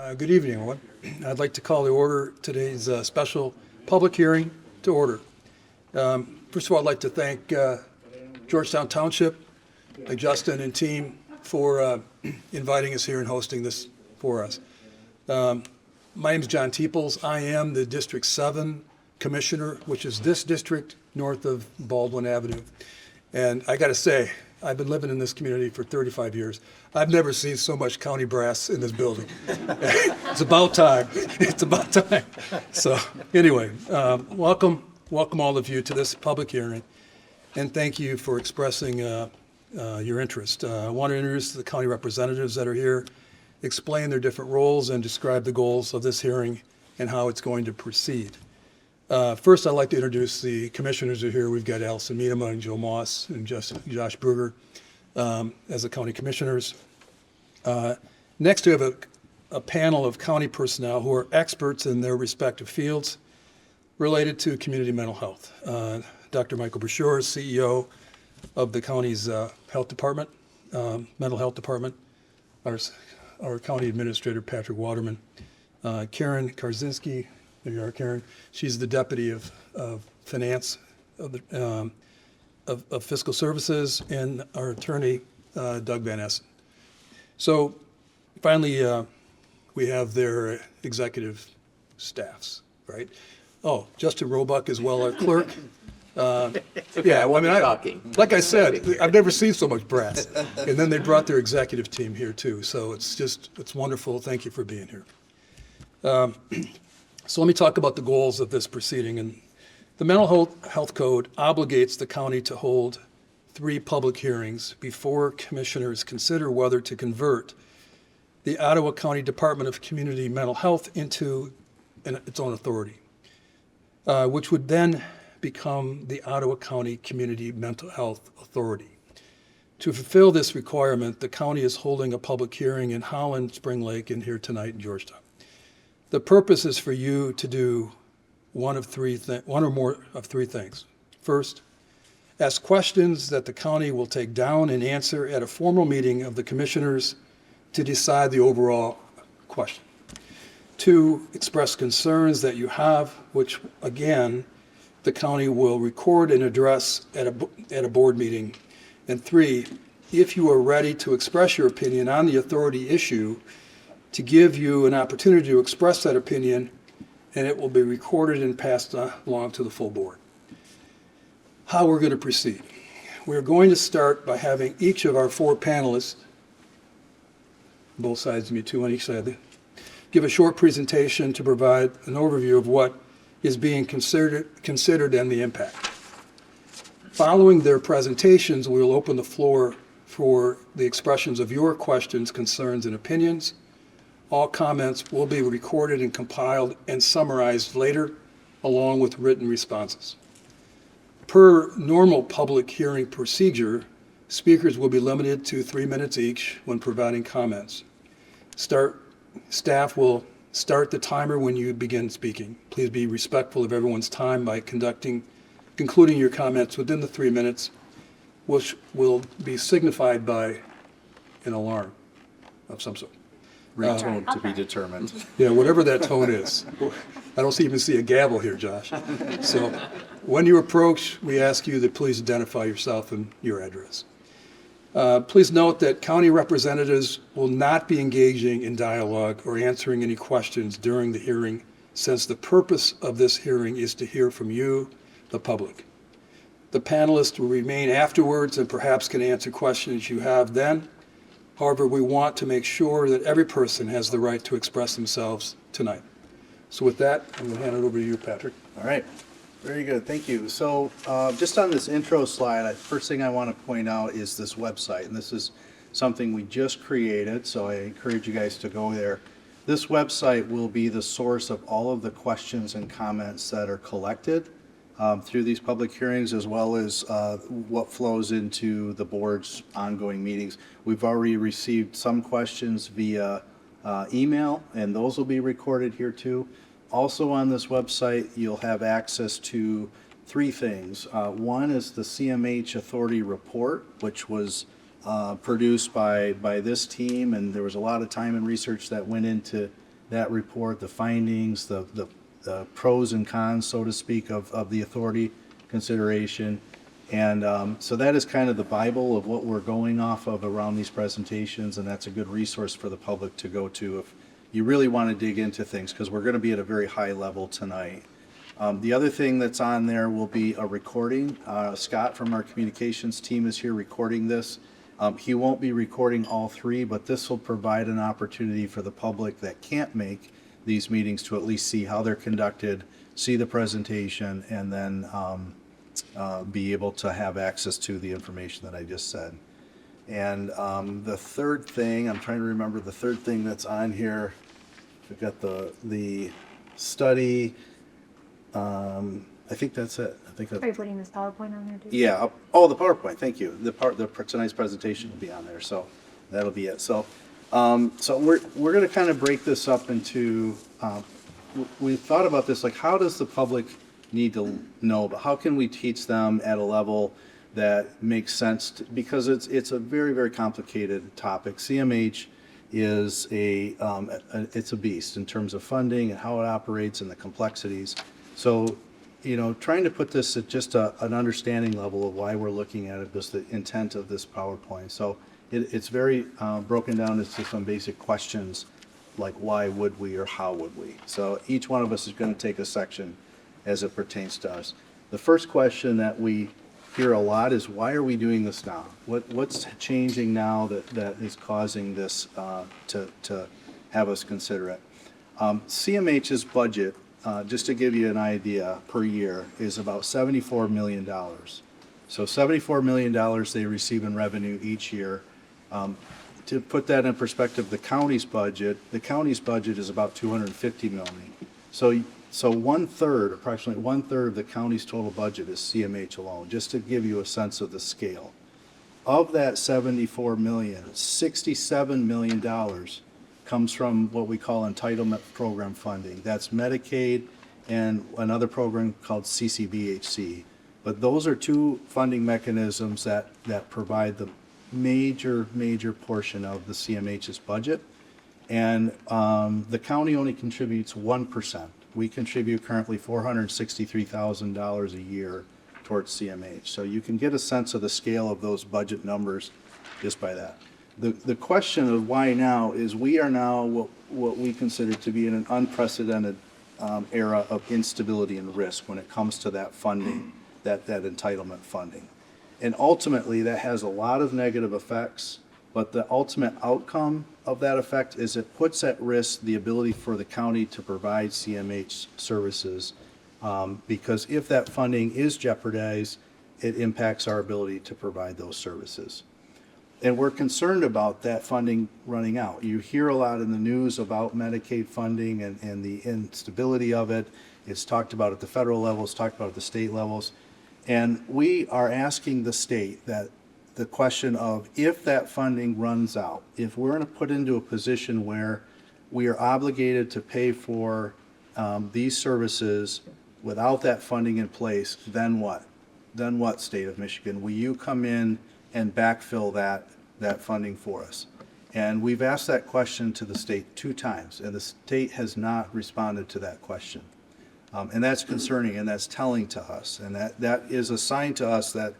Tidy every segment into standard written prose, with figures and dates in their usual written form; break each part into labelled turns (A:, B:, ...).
A: Good evening, everyone. I'd like to call to order today's special public hearing to order. First of all, I'd like to thank Georgetown Township, Justin and team for inviting us here and hosting this for us. My name is John Teeples. I am the District 7 Commissioner, which is this district north of Baldwin Avenue. And I got to say, I've been living in this community for 35 years. I've never seen so much county brass in this building. It's about time. It's about time. So anyway, welcome all of you to this public hearing, and thank you for expressing your interest. I want to introduce the county representatives that are here, explain their different roles, and describe the goals of this hearing and how it's going to proceed. First, I'd like to introduce the commissioners who are here. We've got Allison Miedema and Joe Moss and Josh Bruger as the county commissioners. Next, we have a panel of county personnel who are experts in their respective fields related to community mental health. Dr. Michael Brashure is CEO of the county's health department, mental health department. Our county administrator, Patrick Waterman. Karen Karzinski. There you are, Karen. She's the deputy of finance of fiscal services, and our attorney, Doug Van Essen. So finally, we have their executive staffs, right? Oh, Justin Roebuck as well, our clerk. Yeah, well, like I said, I've never seen so much brass. And then they brought their executive team here too. So it's wonderful. Thank you for being here. So let me talk about the goals of this proceeding. And the Mental Health Code obligates the county to hold 3 public hearings before commissioners consider whether to convert the Ottawa County Department of Community Mental Health into its own authority, which would then become the Ottawa County Community Mental Health Authority. To fulfill this requirement, the county is holding a public hearing in Holland, Spring Lake, and here tonight in Georgetown. The purpose is for you to do one or more of three things. First, ask questions that the county will take down and answer at a formal meeting of the commissioners to decide the overall question. 2, express concerns that you have, which again, the county will record and address at a board meeting. And 3, if you are ready to express your opinion on the authority issue, to give you an opportunity to express that opinion, and it will be recorded and passed along to the full board. How we're going to proceed. We're going to start by having each of our 4 panelists, both sides of me, 2 on each side, give a short presentation to provide an overview of what is being considered and the impact. Following their presentations, we will open the floor for the expressions of your questions, concerns, and opinions. All comments will be recorded and compiled and summarized later, along with written responses. Per normal public hearing procedure, speakers will be limited to 3 minutes each when providing comments. Staff will start the timer when you begin speaking. Please be respectful of everyone's time by concluding your comments within the 3 minutes, which will be signified by an alarm of some sort.
B: Ringtone to be determined.
A: Yeah, whatever that tone is. I don't even see a gavel here, Josh. So when you approach, we ask you to please identify yourself and your address. Please note that county representatives will not be engaging in dialogue or answering any questions during the hearing, since the purpose of this hearing is to hear from you, the public. The panelists will remain afterwards and perhaps can answer questions you have then. However, we want to make sure that every person has the right to express themselves tonight. So with that, I'm going to hand it over to you, Patrick.
B: All right. Very good. Thank you. So just on this intro slide, first thing I want to point out is this website. And this is something we just created, so I encourage you guys to go there. This website will be the source of all of the questions and comments that are collected through these public hearings, as well as what flows into the board's ongoing meetings. We've already received some questions via email, and those will be recorded here too. Also on this website, you'll have access to 3 things. One is the CMH Authority Report, which was produced by this team, and there was a lot of time and research that went into that report, the findings, the pros and cons, so to speak, of the authority consideration. And so that is kind of the Bible of what we're going off of around these presentations, and that's a good resource for the public to go to if you really want to dig into things, because we're going to be at a very high level tonight. The other thing that's on there will be a recording. Scott from our communications team is here recording this. He won't be recording all three, but this will provide an opportunity for the public that can't make these meetings to at least see how they're conducted, see the presentation, and then be able to have access to the information that I just said. And the third thing, I'm trying to remember the third thing that's on here. We've got the study. I think that's it. I think that's.
C: Are you putting this PowerPoint on there too?
B: Yeah. The PowerPoint. Thank you. Tonight's presentation will be on there, so that'll be it. So, we're going to kind of break this up into. We thought about this, like, how does the public need to know, but how can we teach them at a level that makes sense? Because it's a very, very complicated topic. CMH is it's a beast in terms of funding and how it operates and the complexities. So, trying to put this at just an understanding level of why we're looking at it, just the intent of this PowerPoint. So it's very broken down into some basic questions like why would we or how would we. So each one of us is going to take a section as it pertains to us. The first question that we hear a lot is, why are we doing this now? What's changing now that is causing this to have us consider it? CMH's budget, just to give you an idea, per year is about $74 million. So $74 million they receive in revenue each year. To put that in perspective, the county's budget is about $250 million. So approximately one third of the county's total budget is CMH alone, just to give you a sense of the scale. Of that $74 million, $67 million comes from what we call entitlement program funding. That's Medicaid and another program called CCBHC. But those are two funding mechanisms that provide the major portion of the CMH's budget. And the county only contributes 1%. We contribute currently $463,000 a year towards CMH. So you can get a sense of the scale of those budget numbers just by that. The question of why now is we are now what we consider to be in an unprecedented era of instability and risk when it comes to that funding, that entitlement funding. And ultimately that has a lot of negative effects, but the ultimate outcome of that effect is it puts at risk the ability for the county to provide CMH services, because if that funding is jeopardized, it impacts our ability to provide those services. And we're concerned about that funding running out. You hear a lot in the news about Medicaid funding and the instability of it. It's talked about at the federal level, it's talked about at the state levels. And we are asking the state that the question of, if that funding runs out, if we're put into a position where we are obligated to pay for these services without that funding in place, then what? Then what, state of Michigan? Will you come in and backfill that funding for us? And we've asked that question to the state 2 times, and the state has not responded to that question. And that's concerning, and that's telling to us. And that is a sign to us that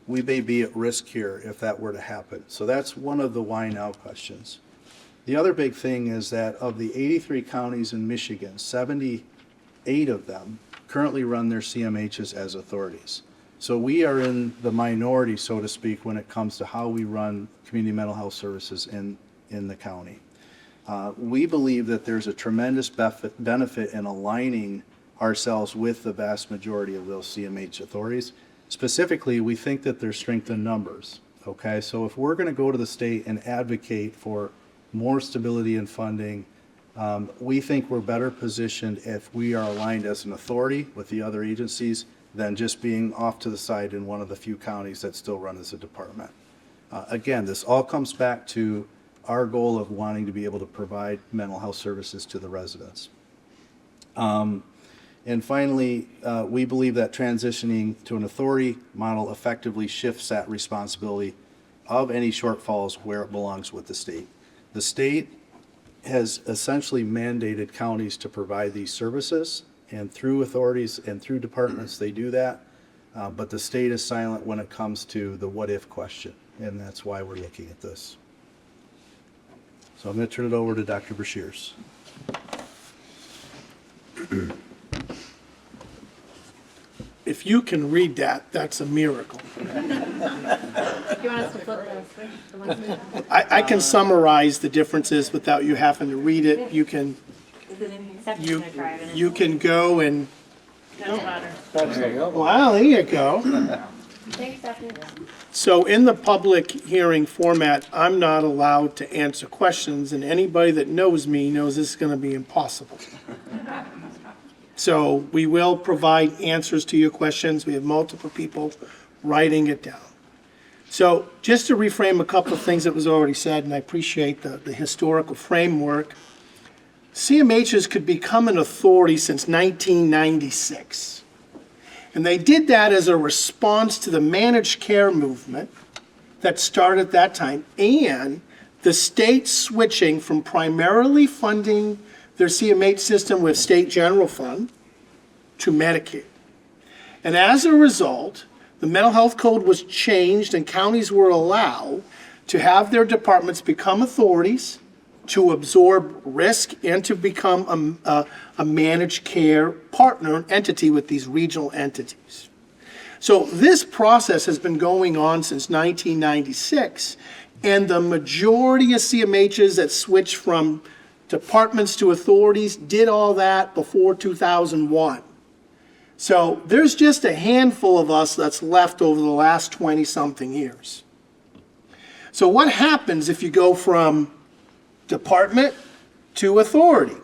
B: we may be at risk here if that were to happen. So that's one of the why now questions. The other big thing is that of the 83 counties in Michigan, 78 of them currently run their CMHs as authorities. So we are in the minority, so to speak, when it comes to how we run community mental health services in the county. We believe that there's a tremendous benefit in aligning ourselves with the vast majority of those CMH authorities. Specifically, we think that there's strength in numbers. Okay, so if we're going to go to the state and advocate for more stability in funding, we think we're better positioned if we are aligned as an authority with the other agencies than just being off to the side in one of the few counties that still run as a department. Again, this all comes back to our goal of wanting to be able to provide mental health services to the residents. And finally, we believe that transitioning to an authority model effectively shifts that responsibility of any shortfalls where it belongs with the state. The state has essentially mandated counties to provide these services, and through authorities and through departments, they do that. But the state is silent when it comes to the what-if question, and that's why we're looking at this. So I'm going to turn it over to Dr. Brashears.
C: If you can read that, that's a miracle.
D: You want us to flip the one?
C: I can summarize the differences without you having to read it. You can,
D: Except
C: you,
D: gonna drive it.
C: you can go and,
D: That's better.
C: wow, there you go.
D: Thanks, Stephanie.
C: So in the public hearing format, I'm not allowed to answer questions, and anybody that knows me knows this is going to be impossible. So we will provide answers to your questions. We have multiple people writing it down. So just to reframe a couple of things that was already said, and I appreciate the historical framework, CMHs could become an authority since 1996. And they did that as a response to the managed care movement that started at that time, and the state switching from primarily funding their CMH system with state general fund to Medicaid. And as a result, the mental health code was changed and counties were allowed to have their departments become authorities to absorb risk and to become a managed care partner entity with these regional entities. So this process has been going on since 1996, and the majority of CMHs that switched from departments to authorities did all that before 2001. So there's just a handful of us that's left over the last 20-something years. So what happens if you go from department to authority?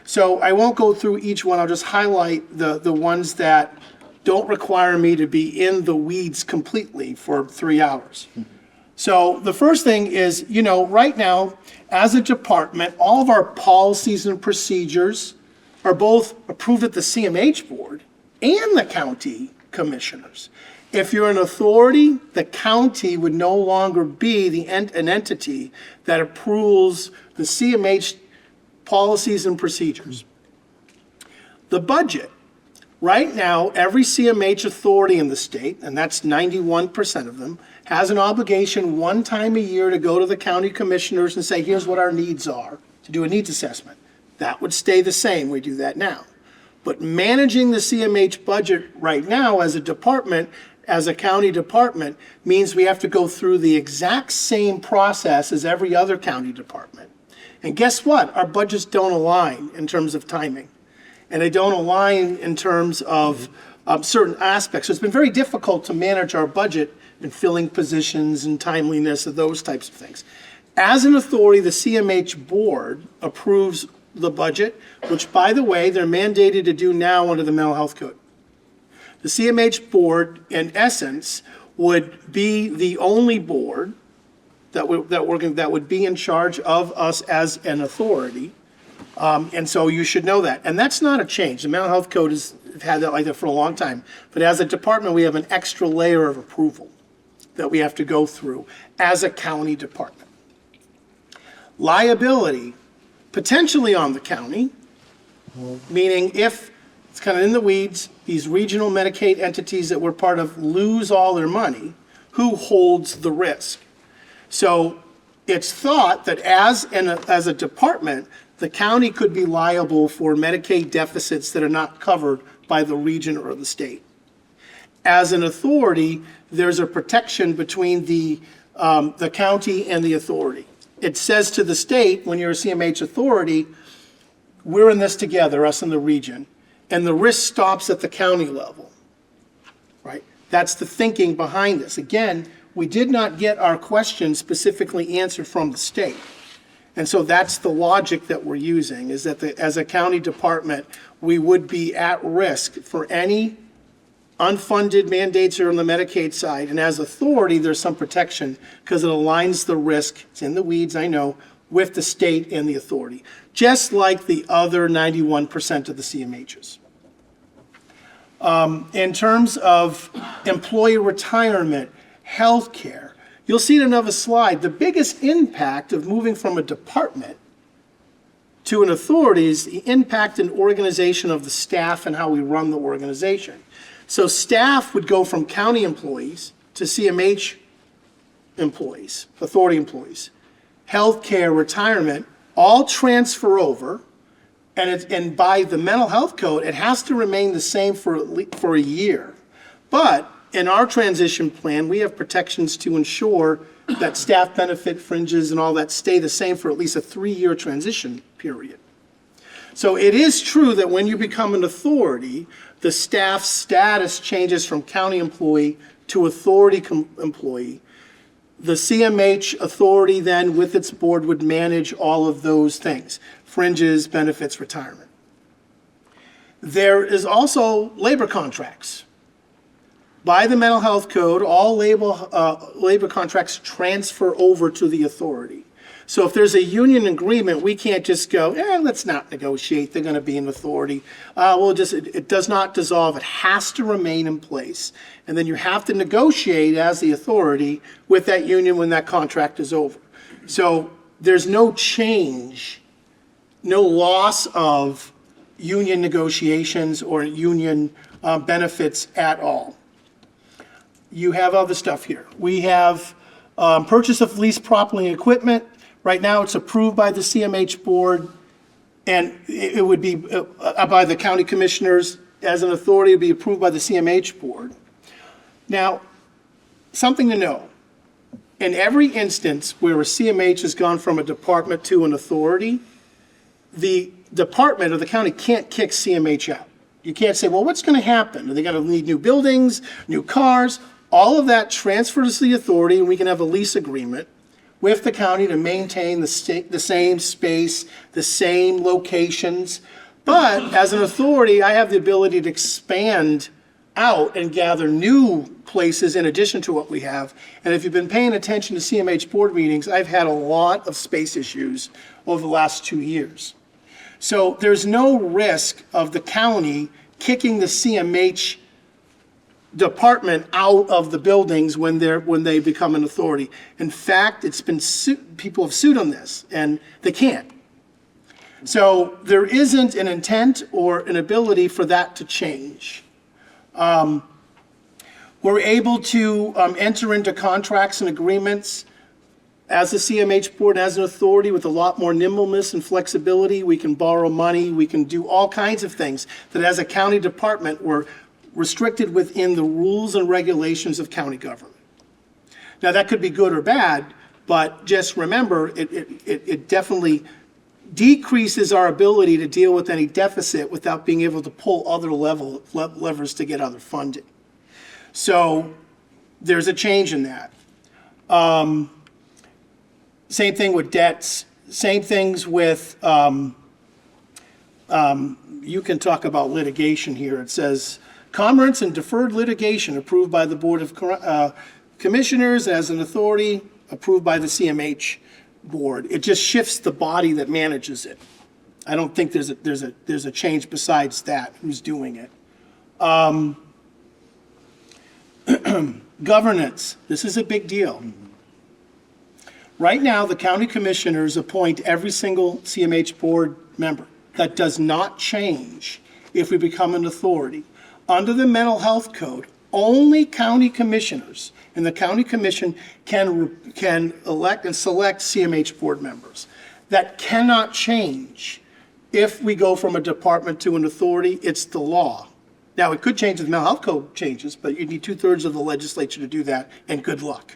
C: So I won't go through each one, I'll just highlight the ones that don't require me to be in the weeds completely for 3 hours. So the first thing is, right now, as a department, all of our policies and procedures are both approved at the CMH board and the county commissioners. If you're an authority, the county would no longer be an entity that approves the CMH policies and procedures. The budget. Right now, every CMH authority in the state, and that's 91% of them, has an obligation one time a year to go to the county commissioners and say, here's what our needs are, to do a needs assessment. That would stay the same. We do that now. But managing the CMH budget right now as a department, as a county department, means we have to go through the exact same process as every other county department. And guess what? Our budgets don't align in terms of timing. And they don't align in terms of certain aspects. So it's been very difficult to manage our budget and filling positions and timeliness of those types of things. As an authority, the CMH board approves the budget, which, by the way, they're mandated to do now under the mental health code. The CMH board, in essence, would be the only board that would be in charge of us as an authority. And so you should know that. And that's not a change. The mental health code has had that like that for a long time. But as a department, we have an extra layer of approval that we have to go through as a county department. Liability, potentially on the county, meaning if, it's kind of in the weeds, these regional Medicaid entities that we're part of lose all their money, who holds the risk? So it's thought that as a department, the county could be liable for Medicaid deficits that are not covered by the region or the state. As an authority, there's a protection between the county and the authority. It says to the state, when you're a CMH authority, we're in this together, us and the region, and the risk stops at the county level, right? That's the thinking behind this. Again, we did not get our question specifically answered from the state. And so that's the logic that we're using, is that as a county department, we would be at risk for any unfunded mandates are on the Medicaid side. And as authority, there's some protection because it aligns the risk, it's in the weeds, I know, with the state and the authority, just like the other 91% of the CMHs. In terms of employee retirement, healthcare, you'll see in another slide, the biggest impact of moving from a department to an authority is the impact and organization of the staff and how we run the organization. So staff would go from county employees to CMH employees, authority employees. Healthcare, retirement, all transfer over, and by the mental health code, it has to remain the same for a year. But in our transition plan, we have protections to ensure that staff benefit fringes and all that stay the same for at least a 3-year transition period. So it is true that when you become an authority, the staff status changes from county employee to authority employee. The CMH authority then with its board would manage all of those things, fringes, benefits, retirement. There is also labor contracts. By the mental health code, all labor contracts transfer over to the authority. So if there's a union agreement, we can't just go, let's not negotiate, they're going to be an authority. It does not dissolve, it has to remain in place. And then you have to negotiate as the authority with that union when that contract is over. So there's no change, no loss of union negotiations or union benefits at all. You have other stuff here. We have purchase of leased property and equipment. Right now, it's approved by the CMH board, and it would be by the county commissioners as an authority. It would be approved by the CMH board. Now, something to know. In every instance where a CMH has gone from a department to an authority, the department or the county can't kick CMH out. You can't say, well, what's going to happen? Are they going to need new buildings, new cars? All of that transfers to the authority, and we can have a lease agreement with the county to maintain the same space, the same locations. But as an authority, I have the ability to expand out and gather new places in addition to what we have. And if you've been paying attention to CMH board meetings, I've had a lot of space issues over the last 2 years. So there's no risk of the county kicking the CMH department out of the buildings when they become an authority. In fact, it's been people have sued on this, and they can't. So there isn't an intent or an ability for that to change. We're able to enter into contracts and agreements as a CMH board, as an authority, with a lot more nimbleness and flexibility. We can borrow money. We can do all kinds of things that as a county department we're restricted within the rules and regulations of county government. Now, that could be good or bad, but just remember, it definitely decreases our ability to deal with any deficit without being able to pull other levers to get other funding. So there's a change in that. Same thing with debts, same things with, you can talk about litigation here. It says, commerce and deferred litigation approved by the Board of Commissioners as an authority, approved by the CMH board. It just shifts the body that manages it. I don't think there's a change besides that, who's doing it. Governance, this is a big deal. Right now, the county commissioners appoint every single CMH board member. That does not change if we become an authority. Under the mental health code, only county commissioners and the county commission can elect and select CMH board members. That cannot change if we go from a department to an authority. It's the law. Now, it could change if the mental health code changes, but you need 2/3 of the legislature to do that, and good luck.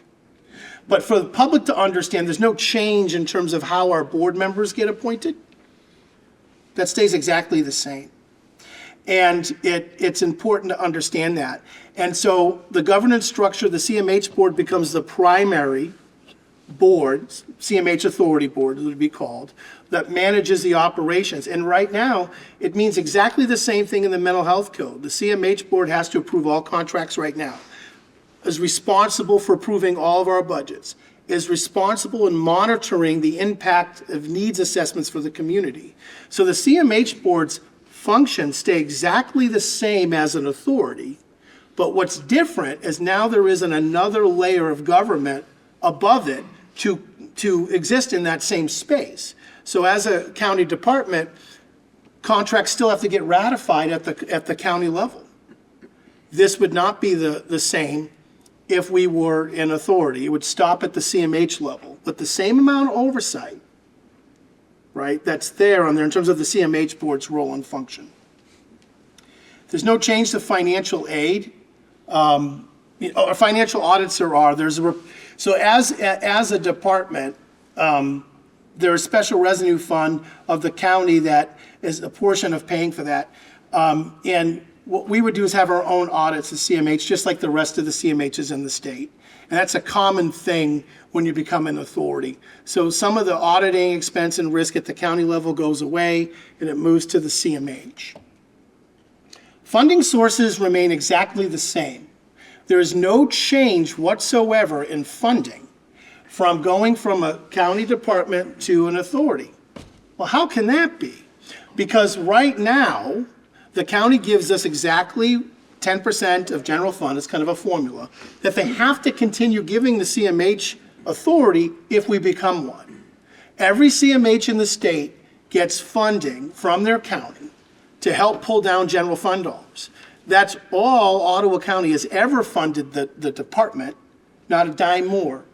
C: But for the public to understand, there's no change in terms of how our board members get appointed. That stays exactly the same. And it's important to understand that. And so the governance structure, the CMH board becomes the primary board, CMH authority board it would be called, that manages the operations. And right now, it means exactly the same thing in the mental health code. The CMH board has to approve all contracts right now, is responsible for approving all of our budgets, is responsible in monitoring the impact of needs assessments for the community. So the CMH board's functions stay exactly the same as an authority, but what's different is now there isn't another layer of government above it to exist in that same space. So as a county department, contracts still have to get ratified at the county level. This would not be the same if we were an authority. It would stop at the CMH level, but the same amount of oversight, right, that's there on there in terms of the CMH board's role and function. There's no change to financial aid. Or financial audits there are. So as a department, there's a special revenue fund of the county that is a portion of paying for that. And what we would do is have our own audits of CMH, just like the rest of the CMHs in the state. And that's a common thing when you become an authority. So some of the auditing expense and risk at the county level goes away, and it moves to the CMH. Funding sources remain exactly the same. There is no change whatsoever in funding from going from a county department to an authority. Well, how can that be? Because right now, the county gives us exactly 10% of general fund, it's kind of a formula, that they have to continue giving the CMH authority if we become one. Every CMH in the state gets funding from their county to help pull down general fund dollars. That's all Ottawa County has ever funded the department, not a dime more.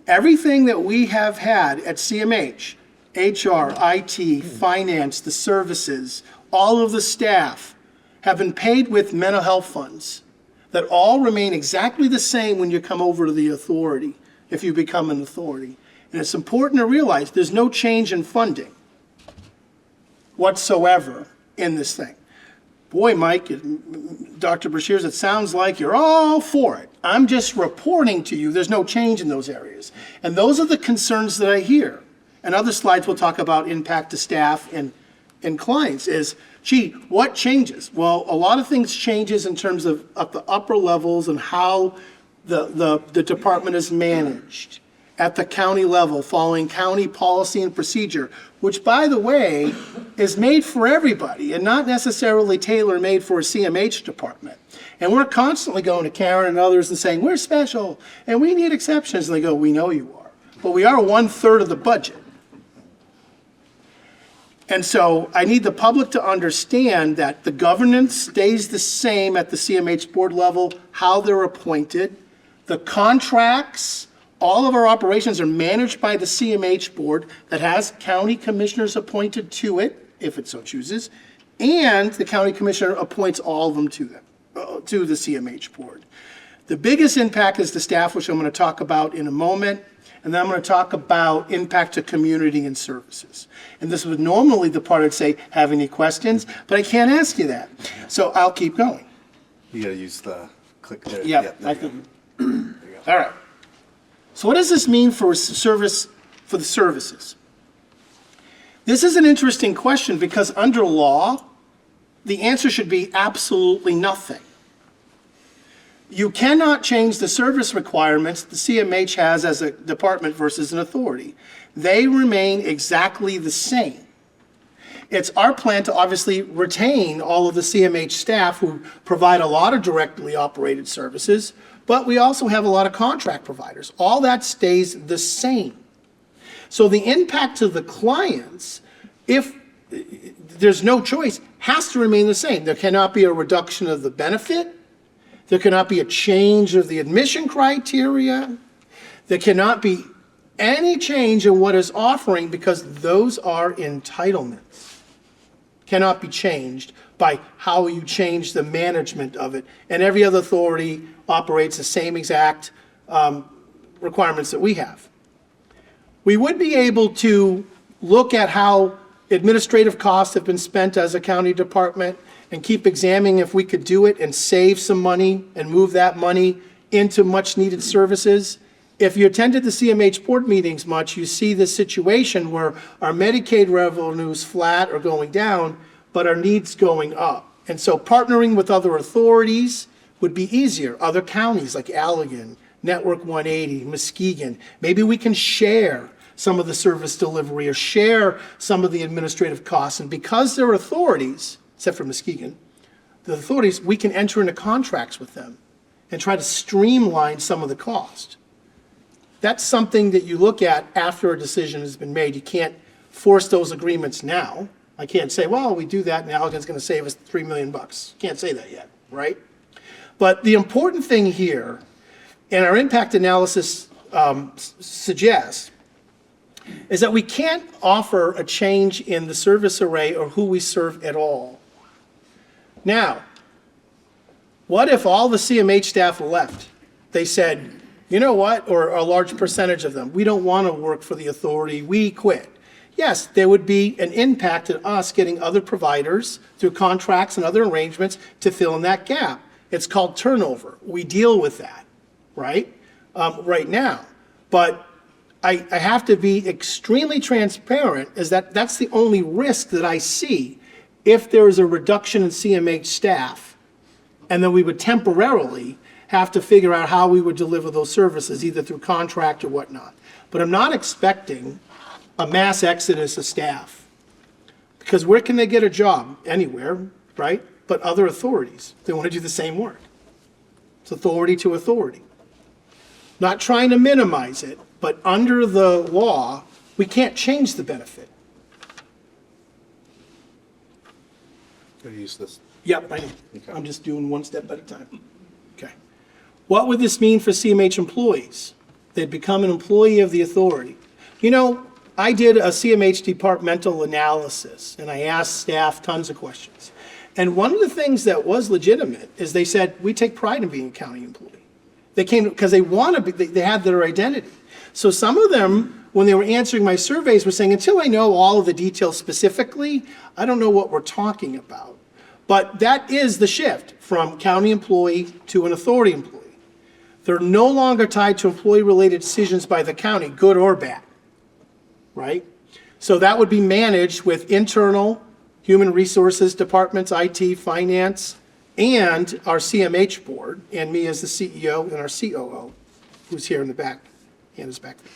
C: Everything that we have had at CMH, HR, IT, finance, the services, all of the staff have been paid with mental health funds that all remain exactly the same when you come over to the authority, if you become an authority. And it's important to realize there's no change in funding whatsoever in this thing. Boy, Mike, Dr. Brashears, it sounds like you're all for it. I'm just reporting to you there's no change in those areas. And those are the concerns that I hear. And other slides will talk about impact to staff and clients is, gee, what changes? Well, a lot of things changes in terms of at the upper levels and how the department is managed at the county level, following county policy and procedure, which, by the way, is made for everybody and not necessarily tailor-made for a CMH department. And we're constantly going to Karen and others and saying, we're special and we need exceptions. And they go, we know you are. But we are 1/3 of the budget. And so I need the public to understand that the governance stays the same at the CMH board level, how they're appointed. The contracts, all of our operations are managed by the CMH board that has county commissioners appointed to it, if it so chooses, and the county commissioner appoints all of them to the CMH board. The biggest impact is the staff, which I'm going to talk about in a moment, and then I'm going to talk about impact to community and services. And this was normally the part I'd say, have any questions? But I can't ask you that. So I'll keep going.
B: You gotta use the click there.
C: Yeah, I think. All right. So what does this mean for service, for the services? This is an interesting question because under law, the answer should be absolutely nothing. You cannot change the service requirements the CMH has as a department versus an authority. They remain exactly the same. It's our plan to obviously retain all of the CMH staff who provide a lot of directly operated services, but we also have a lot of contract providers. All that stays the same. So the impact to the clients, if there's no choice, has to remain the same. There cannot be a reduction of the benefit. There cannot be a change of the admission criteria. There cannot be any change in what is offering because those are entitlements. Cannot be changed by how you change the management of it. And every other authority operates the same exact requirements that we have. We would be able to look at how administrative costs have been spent as a county department and keep examining if we could do it and save some money and move that money into much needed services. If you attended the CMH board meetings much, you see this situation where our Medicaid revenue is flat or going down, but our needs going up. And so partnering with other authorities would be easier. Other counties like Allegan, Network 180, Muskegon, maybe we can share some of the service delivery or share some of the administrative costs. And because they're authorities, except for Muskegon, the authorities, we can enter into contracts with them and try to streamline some of the cost. That's something that you look at after a decision has been made. You can't force those agreements now. I can't say, well, we do that and Allegan's going to save us $3 million. Can't say that yet, right? But the important thing here, and our impact analysis suggests, is that we can't offer a change in the service array or who we serve at all. Now, what if all the CMH staff left? They said, you know what, or a large percentage of them, we don't want to work for the authority, we quit. Yes, there would be an impact on us getting other providers through contracts and other arrangements to fill in that gap. It's called turnover. We deal with that, right, right now. But I have to be extremely transparent, is that that's the only risk that I see if there is a reduction in CMH staff, and then we would temporarily have to figure out how we would deliver those services, either through contract or whatnot. But I'm not expecting a mass exodus of staff, because where can they get a job? Anywhere, right? But other authorities, they want to do the same work. It's authority to authority. Not trying to minimize it, but under the law, we can't change the benefit.
B: Gotta use this.
C: Yep, I know. I'm just doing one step at a time. Okay. What would this mean for CMH employees? They'd become an employee of the authority. You know, I did a CMH departmental analysis, and I asked staff tons of questions. And one of the things that was legitimate is they said, we take pride in being a county employee. They came because they want to be, they had their identity. So some of them, when they were answering my surveys, were saying, until I know all of the details specifically, I don't know what we're talking about. But that is the shift from county employee to an authority employee. They're no longer tied to employee-related decisions by the county, good or bad, right? So that would be managed with internal human resources departments, IT, finance, and our CMH board, and me as the CEO and our COO, who's here in the back, hand is back there.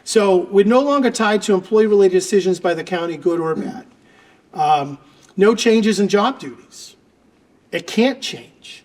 C: So we're no longer tied to employee-related decisions by the county, good or bad. No changes in job duties. It can't change.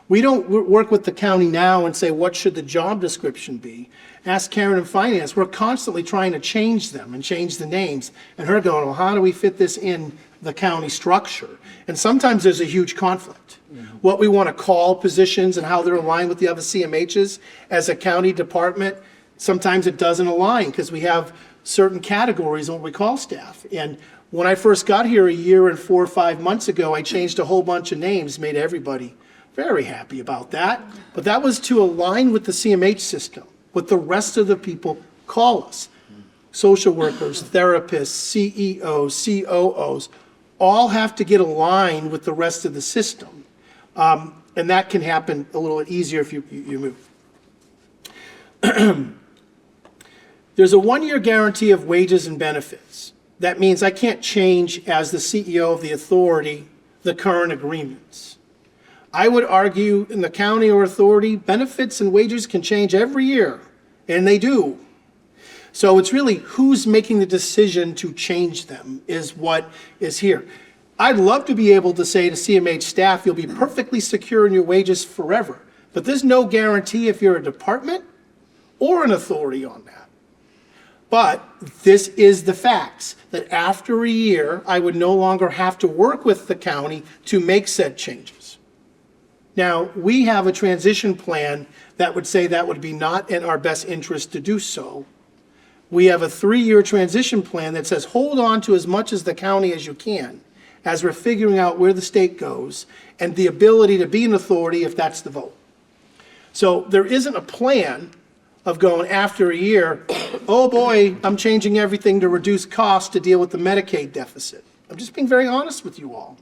C: We don't work with the county now and say, what should the job description be? Ask Karen in finance. We're constantly trying to change them and change the names. And her going, well, how do we fit this in the county structure? And sometimes there's a huge conflict. What we want to call positions and how they're aligned with the other CMHs as a county department, sometimes it doesn't align because we have certain categories on what we call staff. And when I first got here a year and 4 or 5 months ago, I changed a whole bunch of names, made everybody very happy about that. But that was to align with the CMH system, what the rest of the people call us. Social workers, therapists, CEOs, COOs, all have to get aligned with the rest of the system. And that can happen a little easier if you move. There's a 1-year guarantee of wages and benefits. That means I can't change, as the CEO of the authority, the current agreements. I would argue in the county or authority, benefits and wages can change every year, and they do. So it's really who's making the decision to change them is what is here. I'd love to be able to say to CMH staff, you'll be perfectly secure in your wages forever, but there's no guarantee if you're a department or an authority on that. But this is the facts, that after a year, I would no longer have to work with the county to make said changes. Now, we have a transition plan that would say that would be not in our best interest to do so. We have a 3-year transition plan that says hold on to as much as the county as you can, as we're figuring out where the state goes, and the ability to be an authority if that's the vote. So there isn't a plan of going after a year, oh boy, I'm changing everything to reduce costs to deal with the Medicaid deficit. I'm just being very honest with you all.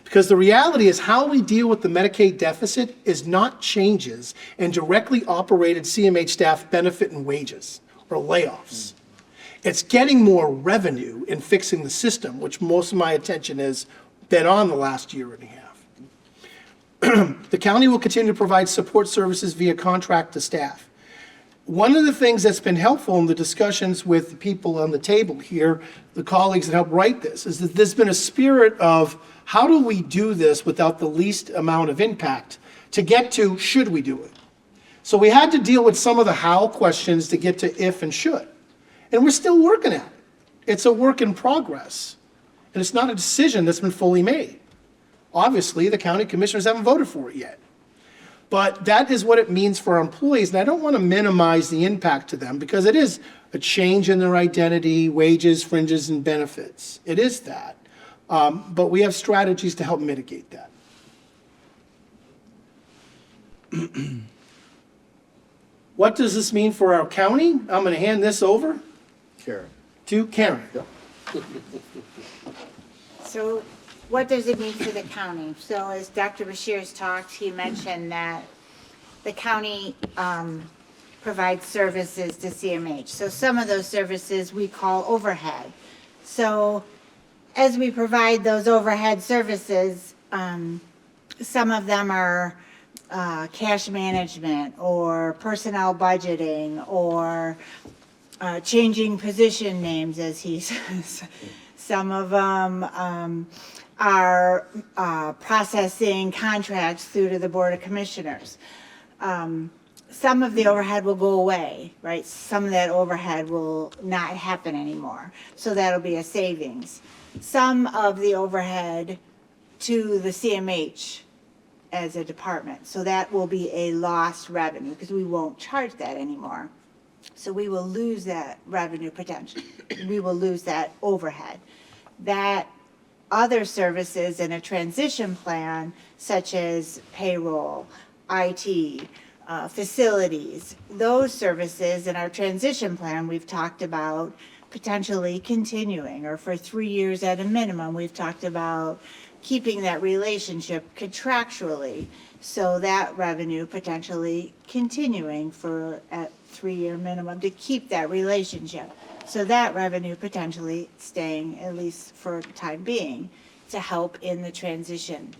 C: Because the reality is how we deal with the Medicaid deficit is not changes in directly operated CMH staff benefit and wages or layoffs. It's getting more revenue in fixing the system, which most of my attention has been on the last year and a half. The county will continue to provide support services via contract to staff. One of the things that's been helpful in the discussions with the people on the table here, the colleagues that helped write this, is that there's been a spirit of how do we do this without the least amount of impact to get to should we do it? So we had to deal with some of the how questions to get to if and should. And we're still working at it. It's a work in progress, and it's not a decision that's been fully made. Obviously, the county commissioners haven't voted for it yet. But that is what it means for our employees, and I don't want to minimize the impact to them, because it is a change in their identity, wages, fringes, and benefits. It is that. But we have strategies to help mitigate that. What does this mean for our county? I'm going to hand this over
B: Karen.
C: to Karen.
D: So what does it mean for the county? So as Dr. Bashir's talked, he mentioned that the county provides services to CMH. So some of those services we call overhead. So as we provide those overhead services, some of them are cash management or personnel budgeting or changing position names, as he says. Some of them are processing contracts through to the Board of Commissioners. Some of the overhead will go away, right? Some of that overhead will not happen anymore. So that'll be a savings. Some of the overhead to the CMH as a department. So that will be a lost revenue because we won't charge that anymore. So we will lose that revenue potential. We will lose that overhead. That other services in a transition plan, such as payroll, IT, facilities, those services in our transition plan, we've talked about potentially continuing, or for 3 years at a minimum, we've talked about keeping that relationship contractually. So that revenue potentially continuing for at 3-year minimum to keep that relationship. So that revenue potentially staying, at least for the time being, to help in the transition.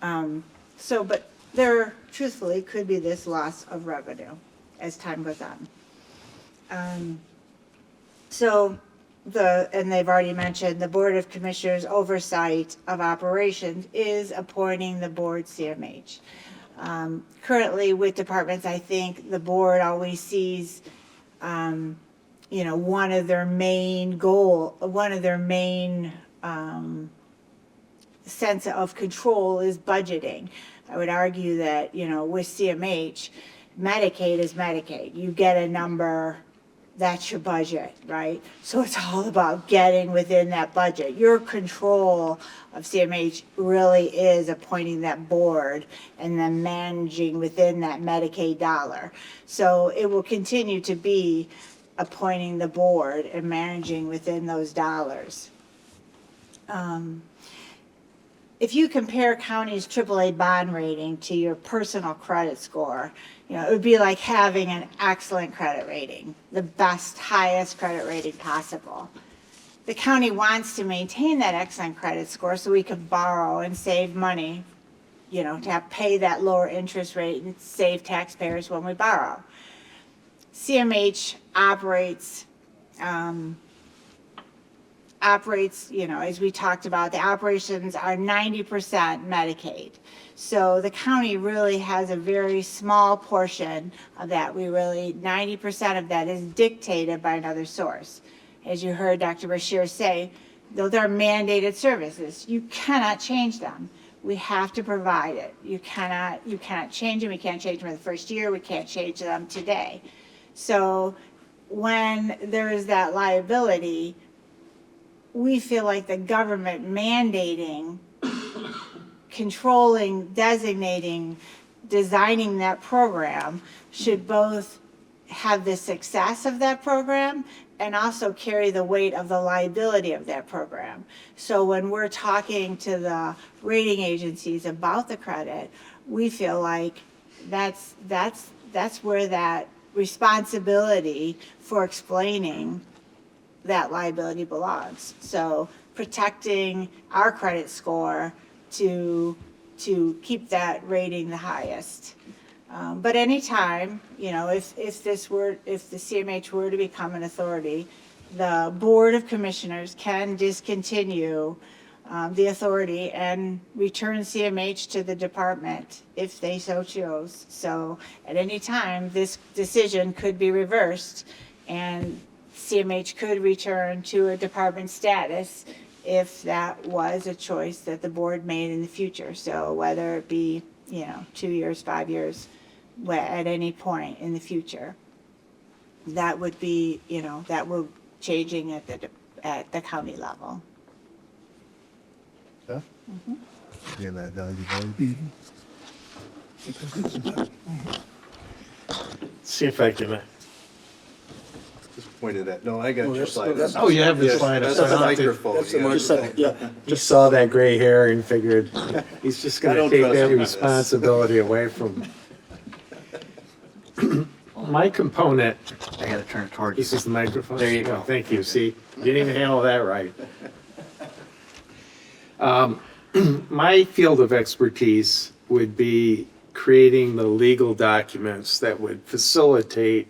D: But there truthfully could be this loss of revenue as time goes on. And they've already mentioned, the Board of Commissioners oversight of operations is appointing the board CMH. Currently with departments, I think the board always sees, one of their main sense of control is budgeting. I would argue that, with CMH, Medicaid is Medicaid. You get a number, that's your budget, right? So it's all about getting within that budget. Your control of CMH really is appointing that board and then managing within that Medicaid dollar. So it will continue to be appointing the board and managing within those dollars. If you compare county's AAA bond rating to your personal credit score, it would be like having an excellent credit rating, the best, highest credit rating possible. The county wants to maintain that excellent credit score so we can borrow and save money, to pay that lower interest rate and save taxpayers when we borrow. CMH operates, as we talked about, the operations are 90% Medicaid. So the county really has a very small portion of that. 90% of that is dictated by another source. As you heard Dr. Bashir say, those are mandated services. You cannot change them. We have to provide it. You cannot change them. We can't change them in the first year. We can't change them today. So when there is that liability, we feel like the government mandating, controlling, designating, designing that program should both have the success of that program and also carry the weight of the liability of that program. So when we're talking to the rating agencies about the credit, we feel like that's where that responsibility for explaining that liability belongs. So protecting our credit score to keep that rating the highest. But anytime, if the CMH were to become an authority, the Board of Commissioners can discontinue the authority and return CMH to the department if they so chose. So at any time, this decision could be reversed and CMH could return to a department status if that was a choice that the board made in the future. So whether it be, 2 years, 5 years, at any point in the future, that would be, that would changing at the county level.
B: Yeah?
E: Yeah, that valuable.
F: See if I can.
B: Just pointed at, no, I got your slide.
F: Oh, you have the
B: Yes,
F: slide.
B: That's
F: So
B: the
F: I don't think-
B: microphone.
A: That's the
B: yeah.
A: microphone.
C: Yeah.
F: Just saw that gray hair and figured he's just
B: I
F: going
B: don't
F: to take
B: trust
F: that
B: him on this.
F: responsibility away from me. My component,
E: I gotta turn it towards
F: this
E: you.
F: is the microphone.
E: There you go.
F: Thank you. See, you didn't even handle that right. My field of expertise would be creating the legal documents that would facilitate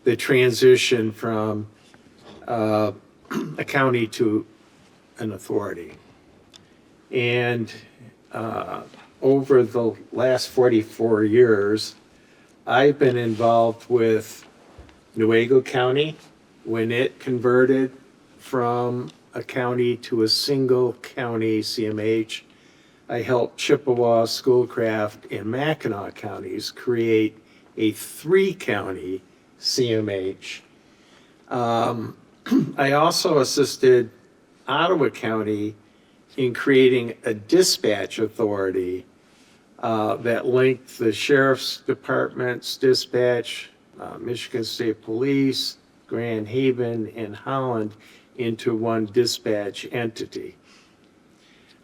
F: the transition from a county to an authority. And over the last 44 years, I've been involved with Newaygo County when it converted from a county to a single county CMH. I helped Chippewa, Schoolcraft, and Mackinac counties create a 3-county CMH. I also assisted Ottawa County in creating a dispatch authority that linked the sheriff's department's dispatch, Michigan State Police, Grand Haven, and Holland into one dispatch entity.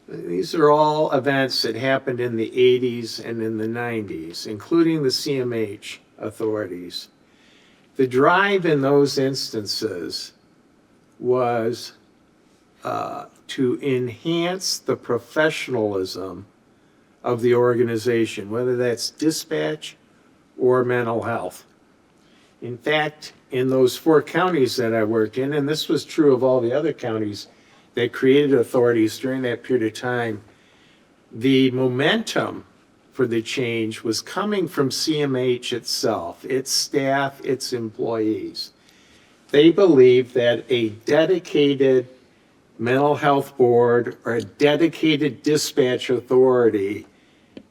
F: These are all events that happened in the 80s and in the 90s, including the CMH authorities. The drive in those instances was to enhance the professionalism of the organization, whether that's dispatch or mental health. In fact, in those 4 counties that I worked in, and this was true of all the other counties that created authorities during that period of time, the momentum for the change was coming from CMH itself, its staff, its employees. They believed that a dedicated mental health board or a dedicated dispatch authority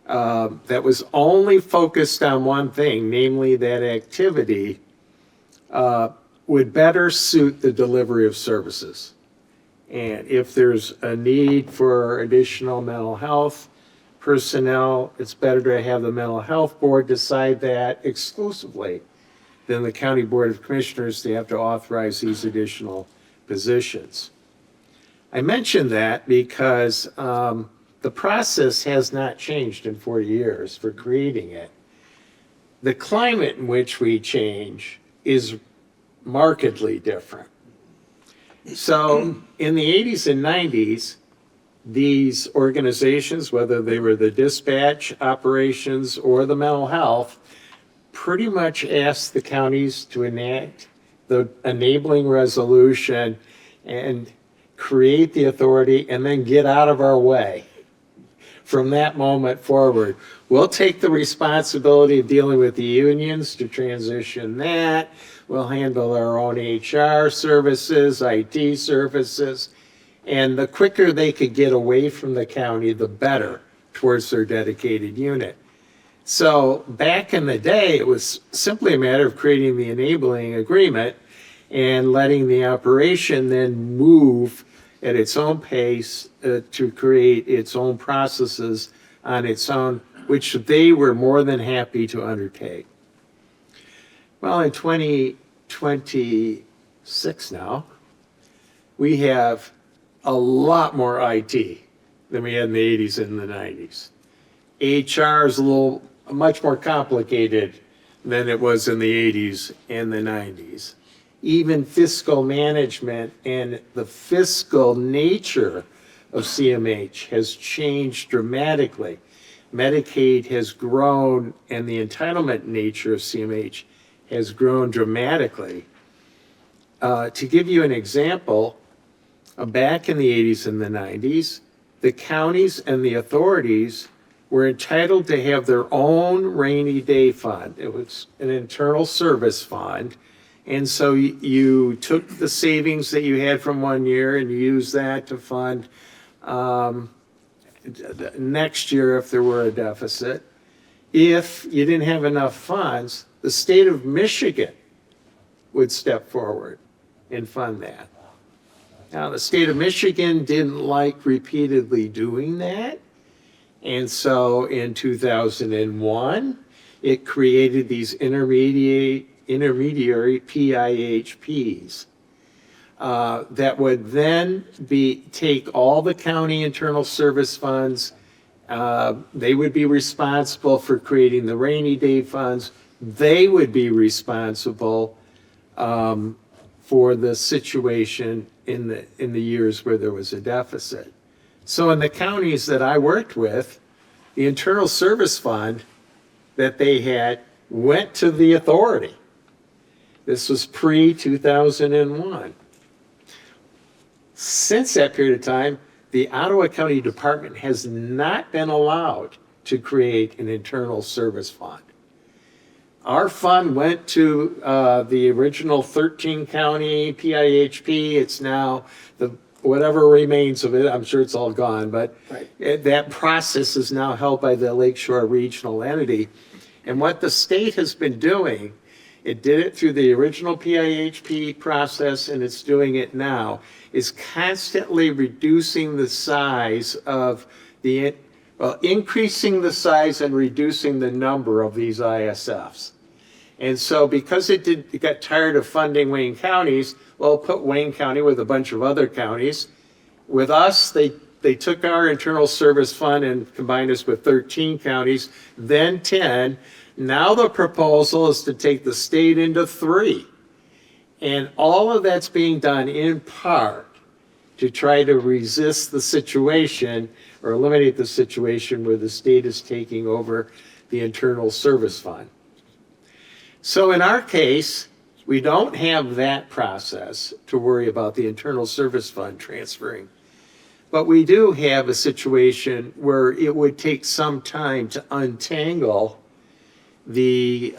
F: that was only focused on one thing, namely that activity, would better suit the delivery of services. And if there's a need for additional mental health personnel, it's better to have the mental health board decide that exclusively than the county board of commissioners to have to authorize these additional positions. I mention that because the process has not changed in 40 years for creating it. The climate in which we change is markedly different. So in the 80s and 90s, these organizations, whether they were the dispatch operations or the mental health, pretty much asked the counties to enact the enabling resolution and create the authority and then get out of our way. From that moment forward, we'll take the responsibility of dealing with the unions to transition that. We'll handle our own HR services, IT services, and the quicker they could get away from the county, the better towards their dedicated unit. So back in the day, it was simply a matter of creating the enabling agreement and letting the operation then move at its own pace to create its own processes on its own, which they were more than happy to undertake. Well, in 2026 now, we have a lot more IT than we had in the 80s and the 90s. HR is much more complicated than it was in the 80s and the 90s. Even fiscal management and the fiscal nature of CMH has changed dramatically. Medicaid has grown and the entitlement nature of CMH has grown dramatically. To give you an example, back in the 80s and the 90s, the counties and the authorities were entitled to have their own rainy day fund. It was an internal service fund, And so you took the savings that you had from one year and you used that to fund next year if there were a deficit. If you didn't have enough funds, the state of Michigan would step forward and fund that. Now, the state of Michigan didn't like repeatedly doing that. And so in 2001, it created these intermediary PIHPs that would then take all the county internal service funds. They would be responsible for creating the rainy day funds. They would be responsible for the situation in the years where there was a deficit. So in the counties that I worked with, the internal service fund that they had went to the authority. This was pre-2001. Since that period of time, the Ottawa County Department has not been allowed to create an internal service fund. Our fund went to the original 13 county PIHP. It's now whatever remains of it. I'm sure it's all gone, but that process is now held by the Lakeshore Regional Entity. And what the state has been doing, it did it through the original PIHP process, and it's doing it now, is constantly reducing the size of increasing the size and reducing the number of these ISFs. And so because it got tired of funding Wayne counties, well, put Wayne County with a bunch of other counties. With us, they took our internal service fund and combined us with 13 counties, then 10. Now the proposal is to take the state into 3. And all of that's being done in part to try to resist the situation or eliminate the situation where the state is taking over the internal service fund. So in our case, we don't have that process to worry about the internal service fund transferring. But we do have a situation where it would take some time to untangle the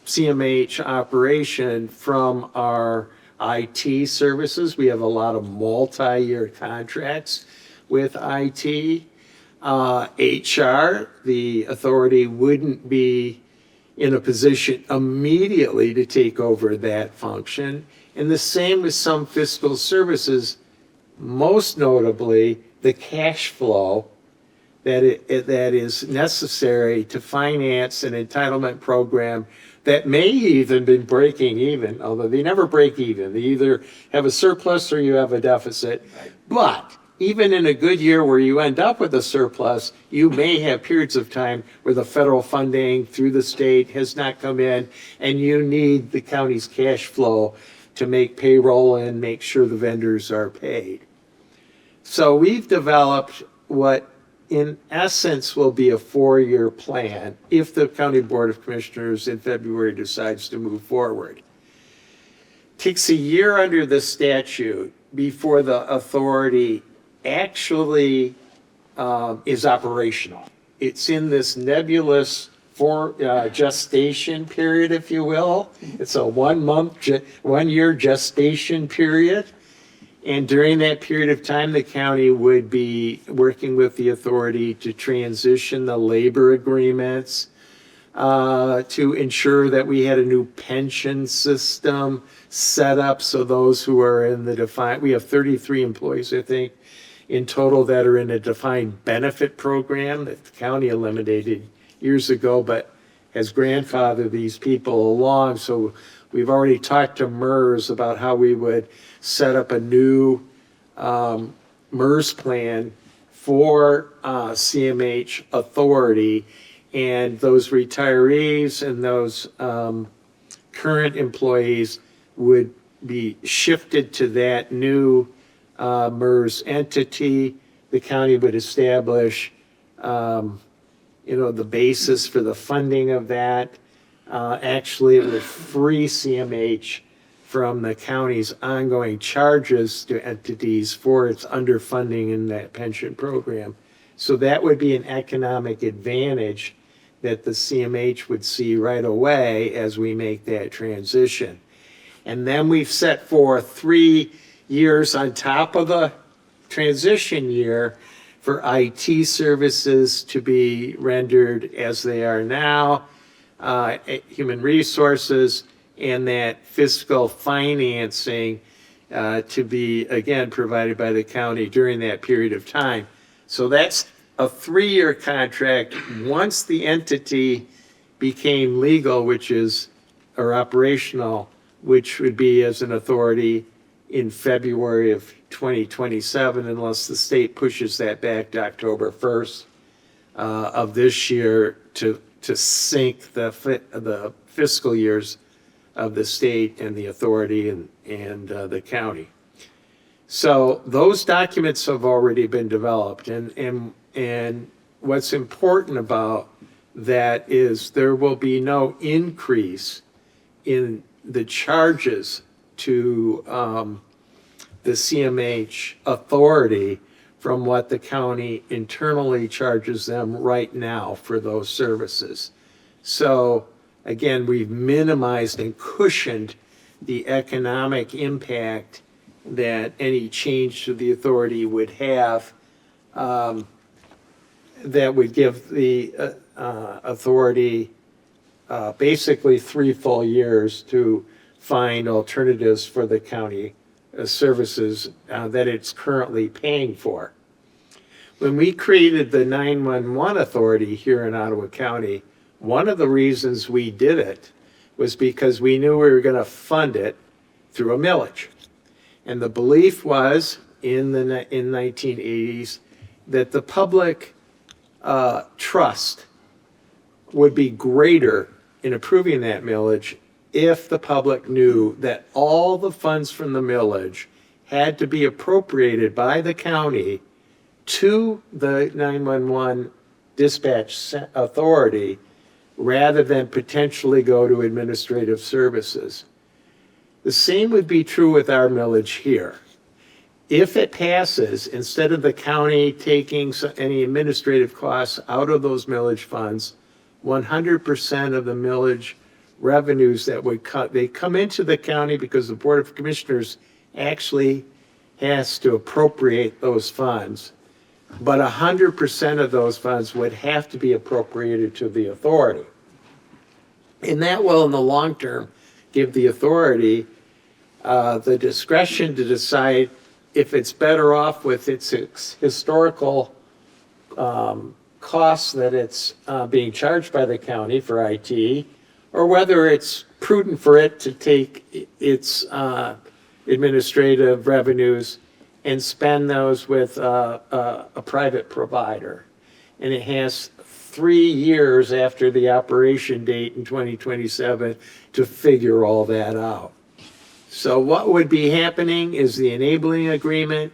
F: CMH operation from our IT services. We have a lot of multi-year contracts with IT. HR, the authority wouldn't be in a position immediately to take over that function. And the same with some fiscal services, most notably the cash flow that is necessary to finance an entitlement program that may even be breaking even, although they never break even. They either have a surplus or you have a deficit. But even in a good year where you end up with a surplus, you may have periods of time where the federal funding through the state has not come in, and you need the county's cash flow to make payroll and make sure the vendors are paid. So we've developed what in essence will be a 4-year plan if the County Board of Commissioners in February decides to move forward. Takes a year under the statute before the authority actually is operational. It's in this nebulous gestation period, if you will. It's a 1 year gestation period. And during that period of time, the county would be working with the authority to transition the labor agreements, to ensure that we had a new pension system set up so those who are in the defined, we have 33 employees, I think, in total that are in a defined benefit program that the county eliminated years ago, but has grandfathered these people along. So we've already talked to MERS about how we would set up a new MERS plan for CMH authority, and those retirees and those current employees would be shifted to that new MERS entity. The county would establish the basis for the funding of that. Actually, it would free CMH from the county's ongoing charges to entities for its underfunding in that pension program. So that would be an economic advantage that the CMH would see right away as we make that transition. And then we've set for 3 years on top of the transition year for IT services to be rendered as they are now, human resources, and that fiscal financing to be, again, provided by the county during that period of time. So that's a 3-year contract. Once the entity became legal, or operational, which would be as an authority in February of 2027, unless the state pushes that back to October 1st of this year to sync the fiscal years of the state and the authority and the county. So those documents have already been developed, and what's important about that is there will be no increase in the charges to the CMH authority from what the county internally charges them right now for those services. So again, we've minimized and cushioned the economic impact that any change to the authority would have, that would give the authority basically 3 full years to find alternatives for the county services that it's currently paying for. When we created the 911 authority here in Ottawa County, one of the reasons we did it was because we knew we were going to fund it through a millage. And the belief was in 1980s that the public trust would be greater in approving that millage if the public knew that all the funds from the millage had to be appropriated by the county to the 911 dispatch authority rather than potentially go to administrative services. The same would be true with our millage here. If it passes, instead of the county taking any administrative costs out of those millage funds, 100% of the millage revenues that would they come into the county because the Board of Commissioners actually has to appropriate those funds. But 100% of those funds would have to be appropriated to the authority. And that will, in the long term, give the authority the discretion to decide if it's better off with its historical costs that it's being charged by the county for IT, or whether it's prudent for it to take its administrative revenues and spend those with a private provider. And it has 3 years after the operation date in 2027 to figure all that out. So what would be happening is the enabling agreement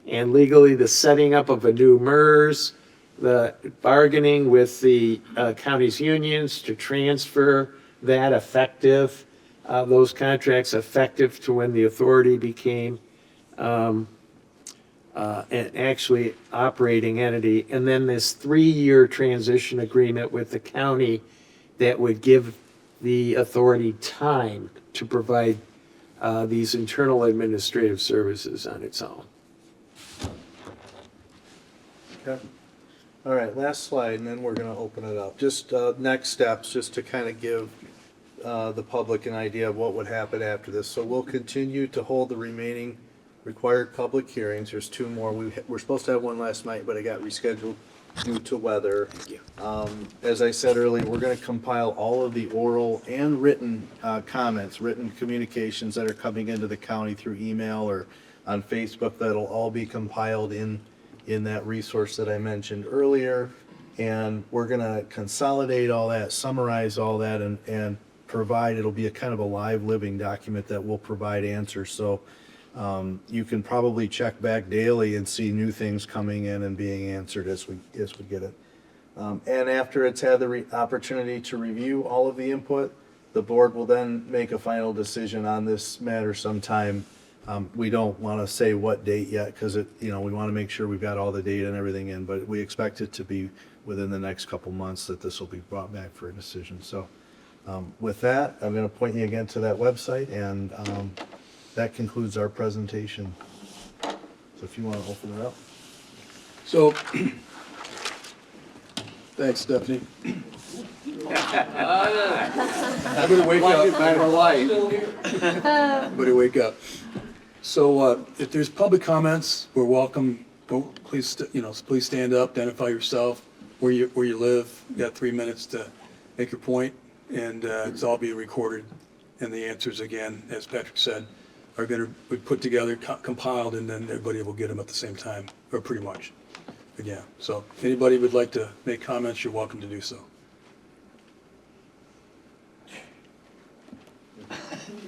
F: and legally the setting up of a new MERS, the bargaining with the county's unions to transfer that effective, those contracts effective to when the authority became an actually operating entity. And then this 3-year transition agreement with the county that would give the authority time to provide these internal administrative services on its own.
B: Okay. All right, last slide, and then we're going to open it up. Just next steps, just to kind of give the public an idea of what would happen after this. So we'll continue to hold the remaining required public hearings. There's 2 more. We're supposed to have one last night, but it got rescheduled due to weather. As I said earlier, we're going to compile all of the oral and written comments, written communications that are coming into the county through email or on Facebook. That'll all be compiled in that resource that I mentioned earlier. And we're going to consolidate all that, summarize all that, and provide, it'll be a kind of a live living document that will provide answers. So you can probably check back daily and see new things coming in and being answered as we get it. And after it's had the opportunity to review all of the input, the board will then make a final decision on this matter sometime. We don't want to say what date yet because we want to make sure we've got all the data and everything in, but we expect it to be within the next couple months that this will be brought back for a decision. So
E: With that, I'm going to point you again to that website, and that concludes our presentation. So if you want to open it up.
A: So, thanks, Stephanie. Everybody wake up. Everybody wake up. So, if there's public comments, we're welcome. Please, please stand up, identify yourself, where you live. You got 3 minutes to make your point, and it's all being recorded. And the answers, again, as Patrick said, are going to be put together, compiled, and then everybody will get them at the same time, or pretty much. Again, so if anybody would like to make comments, you're welcome to do so.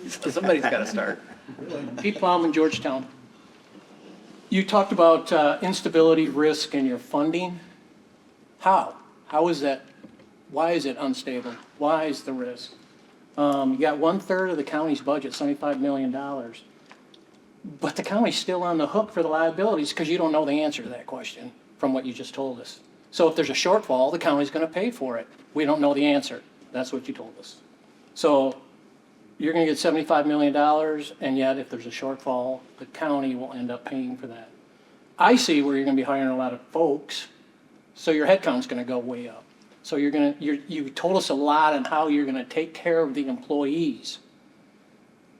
G: Somebody's got to start.
H: Pete Plowman, Georgetown. You talked about instability, risk, and your funding. How? How is that? Why is it unstable? Why is the risk? You got 1/3 of the county's budget, $75 million. But the county's still on the hook for the liabilities because you don't know the answer to that question from what you just told us. So if there's a shortfall, the county's going to pay for it. We don't know the answer. That's what you told us. So you're going to get $75 million, and yet if there's a shortfall, the county will end up paying for that. I see where you're going to be hiring a lot of folks, so your headcount's going to go way up. So you told us a lot on how you're going to take care of the employees.